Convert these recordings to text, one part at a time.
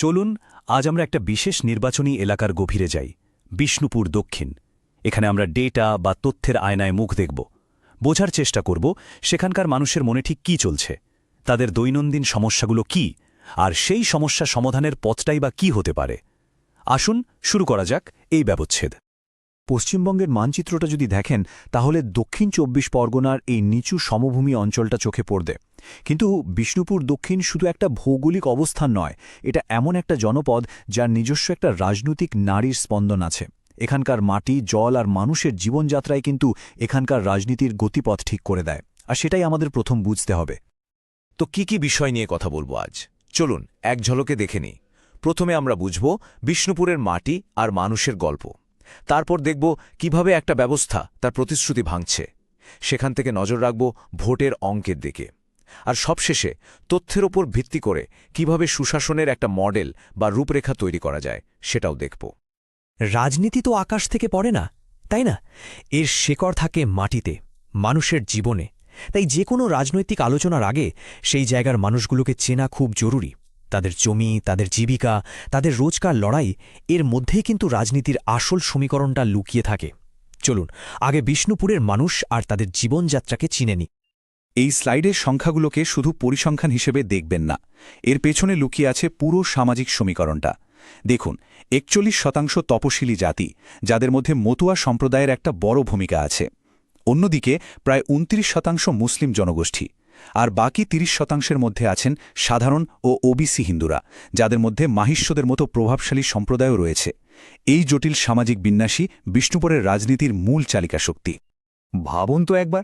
চলুন আজ আমরা একটা বিশেষ নির্বাচনী এলাকার গভীরে যাই, বিষ্ণুপুর দক্ষিণ। এখানে আমরা ডেটা বা তথ্যের আয়নায় মুখ দেখব, বোঝার চেষ্টা করব সেখানকার মানুষের মনে ঠিক কী চলছে, তাদের দৈনন্দিন সমস্যাগুলো কি, আর সেই সমস্যা সমাধানের পথটাই বা কী হতে পারে। আসুন শুরু করা যাক এই ব্যবচ্ছেদ। পশ্চিমবঙ্গের মানচিত্রটা যদি দেখেন তাহলে দক্ষিণ ২৪ পরগনার এই নিচু সমভূমি অঞ্চলটা চোখে পড়বে। কিন্তু বিষ্ণুপুর দক্ষিণ শুধু একটা ভৌগোলিক অবস্থান নয়, এটা এমন একটা জনপদ যার নিজস্ব একটা রাজনৈতিক নারীর স্পন্দন আছে। এখানকার মাটি, জল আর মানুষের জীবনযাত্রায় কিন্তু এখানকার রাজনীতির গতিপথ ঠিক করে দেয়, আর সেটাই আমাদের প্রথম বুঝতে হবে। তো কি বিষয় নিয়ে কথা বলবো আজ, চলুন এক ঝলকে দেখে নিই। প্রথমে আমরা বুঝব বিষ্ণুপুরের মাটি আর মানুষের গল্প। তারপর দেখব কিভাবে একটা ব্যবস্থা তার প্রতিশ্রুতি ভাঙছে। সেখান থেকে নজর রাখব ভোটের অঙ্কের দিকে। আর সবশেষে তথ্যের ওপর ভিত্তি করে কিভাবে সুশাসনের একটা মডেল বা রূপরেখা তৈরি করা যায় সেটাও দেখব। রাজনীতি তো আকাশ থেকে পড়ে না, তাই না? এর শেকড় থাকে মাটিতে, মানুষের জীবনে। তাই যে কোনো রাজনৈতিক আলোচনার আগে সেই জায়গার মানুষগুলোকে চেনা খুব জরুরি। তাদের জমি, তাদের জীবিকা, তাদের রোজকার লড়াই, এর মধ্যেই কিন্তু রাজনীতির আসল সমীকরণটা লুকিয়ে থাকে। চলুন আগে বিষ্ণুপুরের মানুষ আর তাদের জীবনযাত্রাকে চিনে নিই। এই স্লাইডের সংখ্যাগুলোকে শুধু পরিসংখ্যান হিসেবে দেখবেন না, এর পেছনে লুকিয়ে আছে পুরো সামাজিক সমীকরণটা। দেখুন, ৪১% তপশিলি জাতি, যাদের মধ্যে মতুয়া সম্প্রদায়ের একটা বড় ভূমিকা আছে। অন্যদিকে প্রায় ২৯% মুসলিম জনগোষ্ঠী, আর বাকি ৩০%-এর মধ্যে আছেন সাধারণ ও ওবিসি হিন্দুরা, যাদের মধ্যে মাহিষ্যদের মতো প্রভাবশালী সম্প্রদায়ও রয়েছে। এই জটিল সামাজিক বিন্যাসই বিষ্ণুপুরের রাজনীতির মূল চালিকা শক্তি। ভাবুন তো একবার,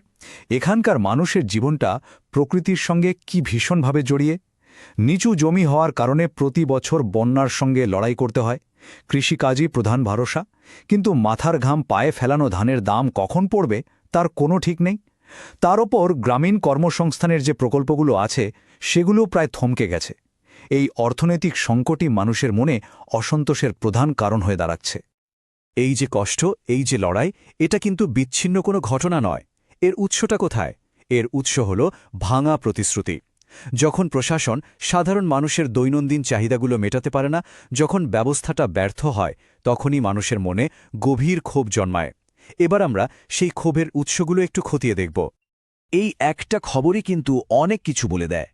এখানকার মানুষের জীবনটা প্রকৃতির সঙ্গে কি ভীষণভাবে জড়িয়ে। নিচু জমি হওয়ার কারণে প্রতি বছর বন্যার সঙ্গে লড়াই করতে হয়। কৃষিকাজই প্রধান ভরসা, কিন্তু মাথার ঘাম পায়ে ফেলানো ধানের দাম কখন পড়বে তার কোনো ঠিক নেই। তার ওপর গ্রামীণ কর্মসংস্থানের যে প্রকল্পগুলো আছে সেগুলো প্রায় থমকে গেছে। এই অর্থনৈতিক সংকটই মানুষের মনে অসন্তোষের প্রধান কারণ হয়ে দাঁড়াচ্ছে। এই যে কষ্ট, এই যে লড়াই, এটা কিন্তু বিচ্ছিন্ন কোনো ঘটনা নয়। এর উৎসটা কোথায়? এর উৎস হল ভাঙা প্রতিশ্রুতি। যখন প্রশাসন সাধারণ মানুষের দৈনন্দিন চাহিদাগুলো মেটাতে পারে না, যখন ব্যবস্থাটা ব্যর্থ হয়, তখনই মানুষের মনে গভীর ক্ষোভ জন্মায়। এবার আমরা সেই ক্ষোভের উৎসগুলো একটু খতিয়ে দেখব। এই একটা খবরই কিন্তু অনেক কিছু বলে দেয়।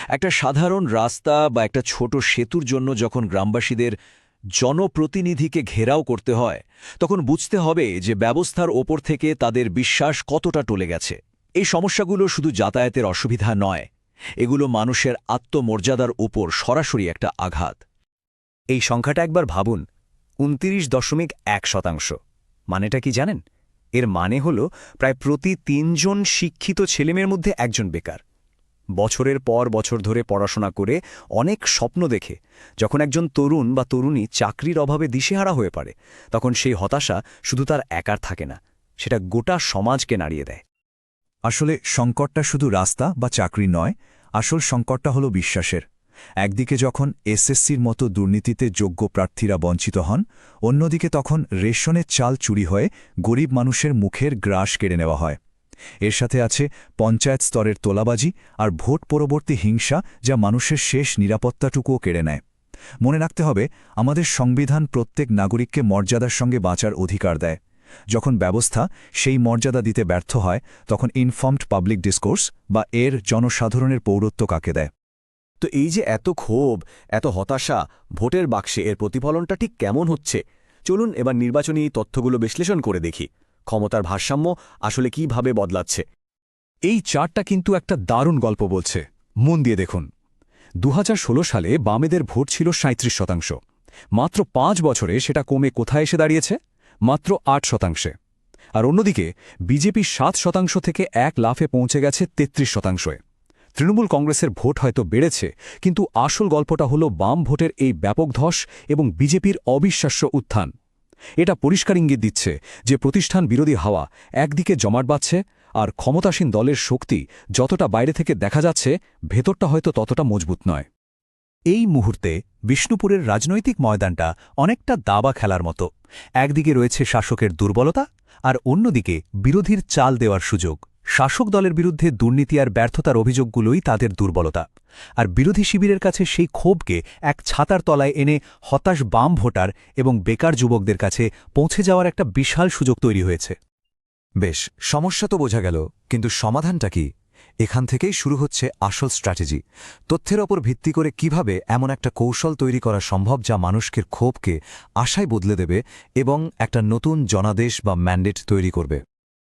একটা সাধারণ রাস্তা বা একটা ছোট সেতুর জন্য যখন গ্রামবাসীদের জনপ্রতিনিধিকে ঘেরাও করতে হয়, তখন বুঝতে হবে যে ব্যবস্থার ওপর থেকে তাদের বিশ্বাস কতটা টলে গেছে। এই সমস্যাগুলো শুধু যাতায়াতের অসুবিধা নয়, এগুলো মানুষের আত্মমর্যাদার ওপর সরাসরি একটা আঘাত। এই সংখ্যাটা একবার ভাবুন, ২৯.১%। মানেটা কি জানেন? এর মানে হল প্রায় প্রতি ৩ জন শিক্ষিত ছেলেমেয়ের মধ্যে একজন বেকার। বছরের পর বছর ধরে পড়াশোনা করে অনেক স্বপ্ন দেখে যখন একজন তরুণ বা তরুণী চাকরির অভাবে দিশেহারা হয়ে পড়ে, তখন সেই হতাশা শুধু তার একার থাকে না, সেটা গোটা সমাজকে নাড়িয়ে দেয়। আসলে সংকটটা শুধু রাস্তা বা চাকরি নয়, আসল সংকটটা হলো বিশ্বাসের। একদিকে যখন এসএসসির মতো দুর্নীতিতে যোগ্য প্রার্থীরা বঞ্চিত হন, অন্যদিকে তখন রেশনের চাল চুরি হয়ে গরিব মানুষের মুখের গ্রাস কেড়ে নেওয়া হয়। এর সাথে আছে পঞ্চায়েত স্তরের তোলাবাজি আর ভোট পরবর্তী হিংসা, যা মানুষের শেষ নিরাপত্তাটুকুও কেড়ে নেয়। মনে রাখতে হবে, আমাদের সংবিধান প্রত্যেক নাগরিককে মর্যাদার সঙ্গে বাঁচার অধিকার দেয়। যখন ব্যবস্থা সেই মর্যাদা দিতে ব্যর্থ হয়, তখন ইনফর্মড পাবলিক ডিসকোর্স বা এর জনসাধারণের পৌরত্ব কাকে দেয়। তো এই যে এত ক্ষোভ, এত হতাশা, ভোটের বাক্সে এর প্রতিফলনটা ঠিক কেমন হচ্ছে? চলুন এবার নির্বাচনী তথ্যগুলো বিশ্লেষণ করে দেখি। ক্ষমতার ভারসাম্য আসলে কিভাবে বদলাচ্ছে। এই চার্টটা কিন্তু একটা দারুণ গল্প বলছে, মন দিয়ে দেখুন। ২০১৬ সালে বামেদের ভোট ছিল ৩৭%। মাত্র ৫ বছরে সেটা কমে কোথায় এসে দাঁড়িয়েছে? মাত্র ৮%। আর অন্যদিকে বিজেপি ৭% থেকে এক লাফে পৌঁছে গেছে ৩৩%। তৃণমূল কংগ্রেসের ভোট হয়তো বেড়েছে, কিন্তু আসল গল্পটা হলো বাম ভোটের এই ব্যাপক ধস এবং বিজেপির অবিশ্বাস্য উত্থান। এটা পরিষ্কার ইঙ্গিত দিচ্ছে যে প্রতিষ্ঠান বিরোধী হাওয়া একদিকে জমাট বাঁধছে, আর ক্ষমতাসীন দলের শক্তি যতটা বাইরে থেকে দেখা যাচ্ছে, ভেতরটা হয়তো ততটা মজবুত নয়। এই মুহূর্তে বিষ্ণুপুরের রাজনৈতিক ময়দানটা অনেকটা দাবা খেলার মতো। একদিকে রয়েছে শাসকের দুর্বলতা, আর অন্যদিকে বিরোধীর চাল দেওয়ার সুযোগ। শাসক দলের বিরুদ্ধে দুর্নীতি আর ব্যর্থতার অভিযোগগুলোই তাদের দুর্বলতা, আর বিরোধী শিবিরের কাছে সেই ক্ষোভকে এক ছাতার তলায় এনে হতাশ বাম ভোটার এবং বেকার যুবকদের কাছে পৌঁছে যাওয়ার একটা বিশাল সুযোগ তৈরি হয়েছে। বেশ, সমস্যা তো বোঝা গেল, কিন্তু সমাধানটা কি? এখান থেকেই শুরু হচ্ছে আসল স্ট্র্যাটেজি। তথ্যের ওপর ভিত্তি করে কিভাবে এমন একটা কৌশল তৈরি করা সম্ভব যা মানুষকে ক্ষোভকে আশায় বদলে দেবে এবং একটা নতুন জনাদেশ বা ম্যান্ডেট তৈরি করবে।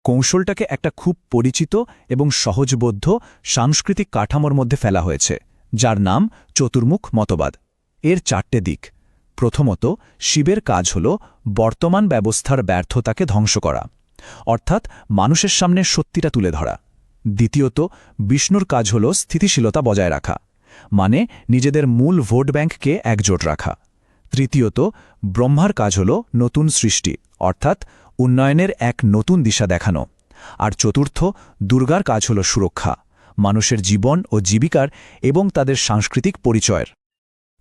কৌশলটাকে একটা খুব পরিচিত এবং সহজবোধ্য সাংস্কৃতিক কাঠামোর মধ্যে ফেলা হয়েছে, যার নাম চতুর্মুখ মতবাদ। এর 4টে দিক। প্রথমত, শিবের কাজ হল বর্তমান ব্যবস্থার ব্যর্থতাকে ধ্বংস করা, অর্থাৎ মানুষের সামনে সত্যিটা তুলে ধরা। দ্বিতীয়ত, বিষ্ণুর কাজ হল স্থিতিশীলতা বজায় রাখা, মানে নিজেদের মূল ভোট ব্যাংককে একজোট রাখা। তৃতীয়ত, ব্রহ্মার কাজ হল নতুন সৃষ্টি, অর্থাৎ উন্নয়নের এক নতুন দিশা দেখানো। আর চতুর্থ, দুর্গার কাজ হল সুরক্ষা, মানুষের জীবন ও জীবিকার এবং তাদের সাংস্কৃতিক পরিচয়ের।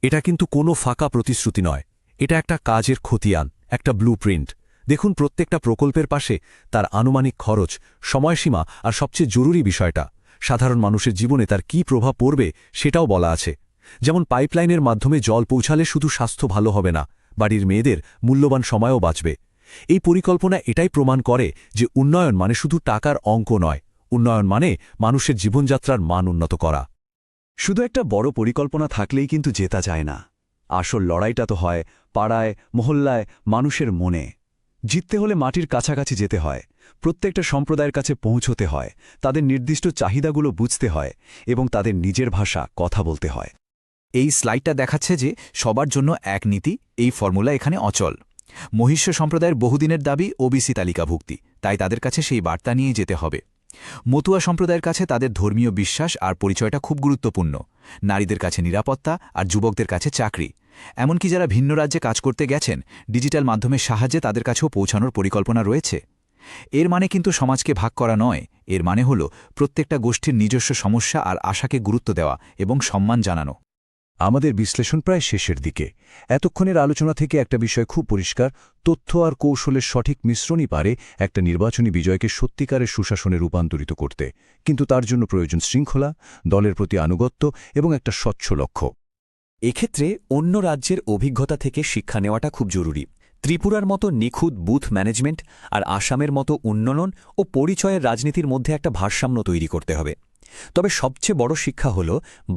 এটা কিন্তু কোনো ফাঁকা প্রতিশ্রুতি নয়, এটা একটা কাজের খতিয়ান, একটা ব্লুপ্রিন্ট। দেখুন প্রত্যেকটা প্রকল্পের পাশে তার আনুমানিক খরচ, সময়সীমা আর সবচেয়ে জরুরি বিষয়টা, সাধারণ মানুষের জীবনে তার কী প্রভাব পড়বে সেটাও বলা আছে। যেমন পাইপলাইনের মাধ্যমে জল পৌঁছালে শুধু স্বাস্থ্য ভালো হবে না, বাড়ির মেয়েদের মূল্যবান সময়ও বাঁচবে। এই পরিকল্পনা এটাই প্রমাণ করে যে উন্নয়ন মানে শুধু টাকার অঙ্ক নয়, উন্নয়ন মানে মানুষের জীবনযাত্রার মান উন্নত করা। শুধু একটা বড় পরিকল্পনা থাকলেই কিন্তু জেতা যায় না। আসল লড়াইটা তো হয় পাড়ায়, মহল্লায়, মানুষের মনে। জিততে হলে মাটির কাছাকাছি যেতে হয়, প্রত্যেকটা সম্প্রদায়ের কাছে পৌঁছতে হয়, তাদের নির্দিষ্ট চাহিদাগুলো বুঝতে হয় এবং তাদের নিজের ভাষা কথা বলতে হয়। এই স্লাইডটা দেখাচ্ছে যে সবার জন্য এক নীতি, এই ফর্মুলা এখানে অচল। মহিষ্য সম্প্রদায়ের বহুদিনের দাবি ওবিসি তালিকাভুক্তি, তাই তাদের কাছে সেই বার্তা নিয়ে যেতে হবে। মতুয়া সম্প্রদায়ের কাছে তাদের ধর্মীয় বিশ্বাস আর পরিচয়টা খুব গুরুত্বপূর্ণ, নারীদের কাছে নিরাপত্তা আর যুবকদের কাছে চাকরি। এমনকি যারা ভিন্ন রাজ্যে কাজ করতে গেছেন, ডিজিটাল মাধ্যমের সাহায্যে তাদের কাছেও পৌঁছানোর পরিকল্পনা রয়েছে। এর মানে কিন্তু সমাজকে ভাগ করা নয়, এর মানে হল প্রত্যেকটা গোষ্ঠীর নিজস্ব সমস্যা আর আশাকে গুরুত্ব দেওয়া এবং সম্মান জানানো। আমাদের বিশ্লেষণ প্রায় শেষের দিকে। এতক্ষণের আলোচনা থেকে একটা বিষয় খুব পরিষ্কার, তথ্য আর কৌশলের সঠিক মিশ্রণই পারে একটা নির্বাচনী বিজয়কে সত্যিকারের সুশাসনে রূপান্তরিত করতে। কিন্তু তার জন্য প্রয়োজন শৃঙ্খলা, দলের প্রতি আনুগত্য এবং একটা স্বচ্ছ লক্ষ্য। এক্ষেত্রে অন্য রাজ্যের অভিজ্ঞতা থেকে শিক্ষা নেওয়াটা খুব জরুরি। ত্রিপুরার মতো নিখুঁত বুথ ম্যানেজমেন্ট আর আসামের মতো উন্নয়ন ও পরিচয়ের রাজনীতির মধ্যে একটা ভারসাম্য তৈরি করতে হবে। তবে সবচেয়ে বড় শিক্ষা হল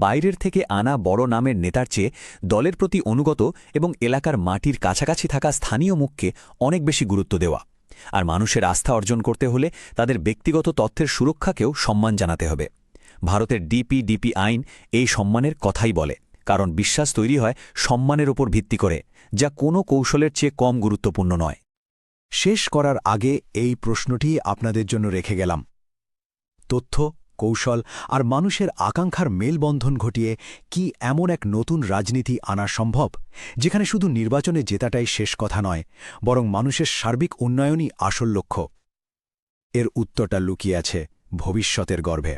বাইরের থেকে আনা বড় নামের নেতার চেয়ে দলের প্রতি অনুগত এবং এলাকার মাটির কাছাকাছি থাকা স্থানীয় মুখকে অনেক বেশি গুরুত্ব দেওয়া। আর মানুষের আস্থা অর্জন করতে হলে তাদের ব্যক্তিগত তথ্যের সুরক্ষাকেও সম্মান জানাতে হবে। ভারতের ডিপি আইন এই সম্মানের কথাই বলে, কারণ বিশ্বাস তৈরি হয় সম্মানের ওপর ভিত্তি করে, যা কোনো কৌশলের চেয়ে কম গুরুত্বপূর্ণ নয়। শেষ করার আগে এই প্রশ্নটি আপনাদের জন্য রেখে গেলাম। তথ্য, কৌশল আর মানুষের আকাঙ্ক্ষার মেলবন্ধন ঘটিয়ে কি এমন এক নতুন রাজনীতি আনা সম্ভব, যেখানে শুধু নির্বাচনে জেতাটাই শেষ কথা নয়, বরং মানুষের সার্বিক উন্নয়নই আসল লক্ষ্য? এর উত্তরটা লুকিয়ে আছে ভবিষ্যতের গর্ভে।